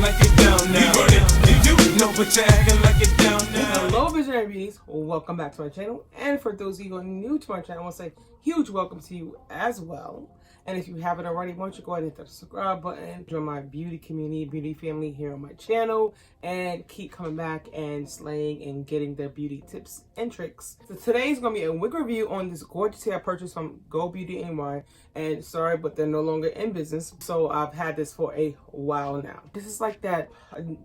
acting like you're down now. You know, but you're acting like you're down now. Hello, Visionary Beauties. Welcome back to my channel. And for those of you who are new to my channel, I want to say huge welcome to you as well. And if you haven't already, why don't you go ahead and hit the subscribe button, join my beauty community, beauty family here on my channel, and keep coming back and slaying and getting the beauty tips and tricks. So today's going to be a wig review on this gorgeous hair I purchased from Go Beauty NY. And sorry, but they're no longer in business. So I've had this for a while now. This is like that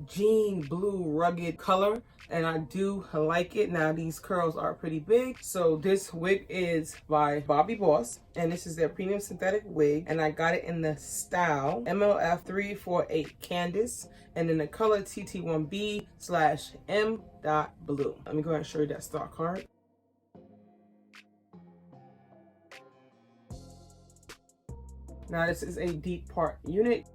jean blue rugged color, and I do like it. Now these curls are pretty big. So this wig is by Bobbi Boss, and this is their premium synthetic wig, and I got it in the style MLF348 CANDIS, and in the color TT1B/M.blue. Let me go ahead and show you that stock card. Now this is a deep part unit,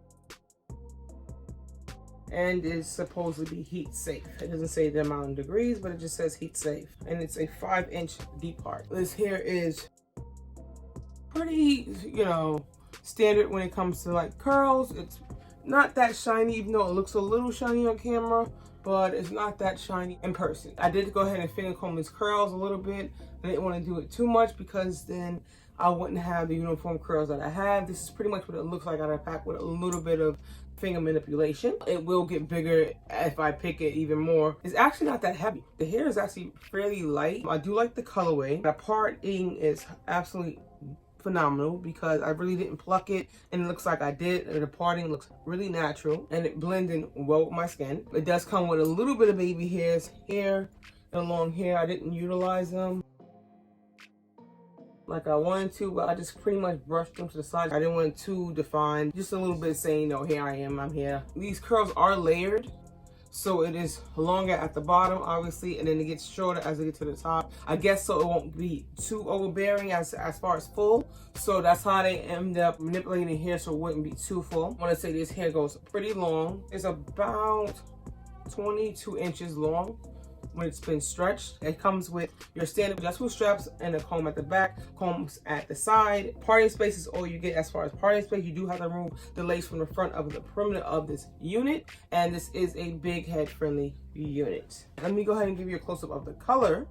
and is supposed to be heat safe. It doesn't say the amount in degrees, but it just says heat safe, and it's a 5-inch deep part. This hair is pretty, you know, standard when it comes to like curls. It's not that shiny, even though it looks a little shiny on camera, but it's not that shiny in person. I did go ahead and finger comb these curls a little bit. I didn't want to do it too much because then I wouldn't have the uniform curls that I have. This is pretty much what it looks like out of the pack with a little bit of finger manipulation. It will get bigger if I pick it even more. It's actually not that heavy. The hair is actually fairly light. I do like the colorway. The parting is absolutely phenomenal because I really didn't pluck it, and it looks like I did. The parting looks really natural, and it blends in well with my skin. It does come with a little bit of baby hairs here and long hair. I didn't utilize them like I wanted to, but I just pretty much brushed them to the side. I didn't want it too defined, just a little bit saying, you know, here I am, I'm here. These curls are layered, so it is longer at the bottom, obviously, and then it gets shorter as it gets to the top. I guess so it won't be too overbearing as far as full. So that's how they end up manipulating the hair so it wouldn't be too full. I want to say this hair goes pretty long. It's about 22 inches long when it's been stretched. It comes with your standard adjustable straps and a comb at the back, combs at the side. Parting space is all you get as far as parting space. You do have to remove the lace from the front of the perimeter of this unit, and this is a big head friendly unit. Let me go ahead and give you a close-up of the color.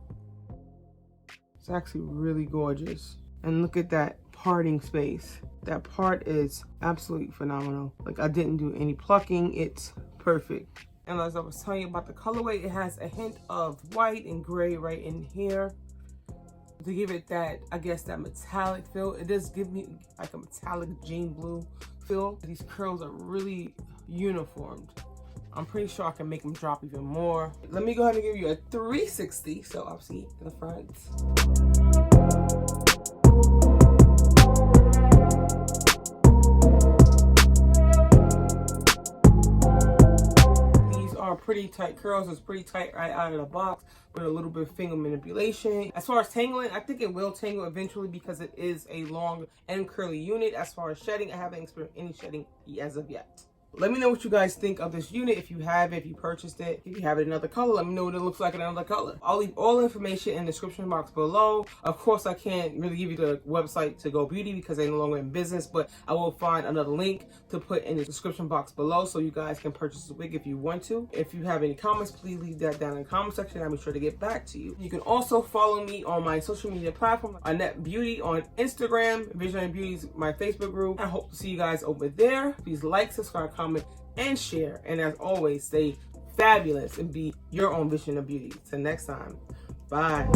It's actually really gorgeous, and look at that parting space. That part is absolutely phenomenal. Like, I didn't do any plucking. It's perfect. And as I was telling you about the colorway, it has a hint of white and gray right in here to give it that, I guess, that metallic feel. It does give me like a metallic jean blue feel. These curls are really uniformed. I'm pretty sure I can make them drop even more. Let me go ahead and give you a 360. So obviously to the front. Pretty tight curls. It's pretty tight right out of the box with a little bit of finger manipulation. As far as tangling, I think it will tangle eventually because it is a long and curly unit. As far as shedding, I haven't experienced any shedding as of yet. Let me know what you guys think of this unit. If you have it, if you purchased it, if you have it in another color, let me know what it looks like in another color. I'll leave all the information in the description box below. Of course, I can't really give you the website to Go Beauty because they're no longer in business, but I will find another link to put in the description box below so you guys can purchase the wig if you want to. If you have any comments, please leave that down in the comment section. I'll be sure to get back to you. You can also follow me on my social media platform, Annette Beauty on Instagram, Visionary Beauty is my Facebook group. I hope to see you guys over there. Please like, subscribe, comment, and share. And as always, stay fabulous and be your own vision of beauty. Till next time, bye.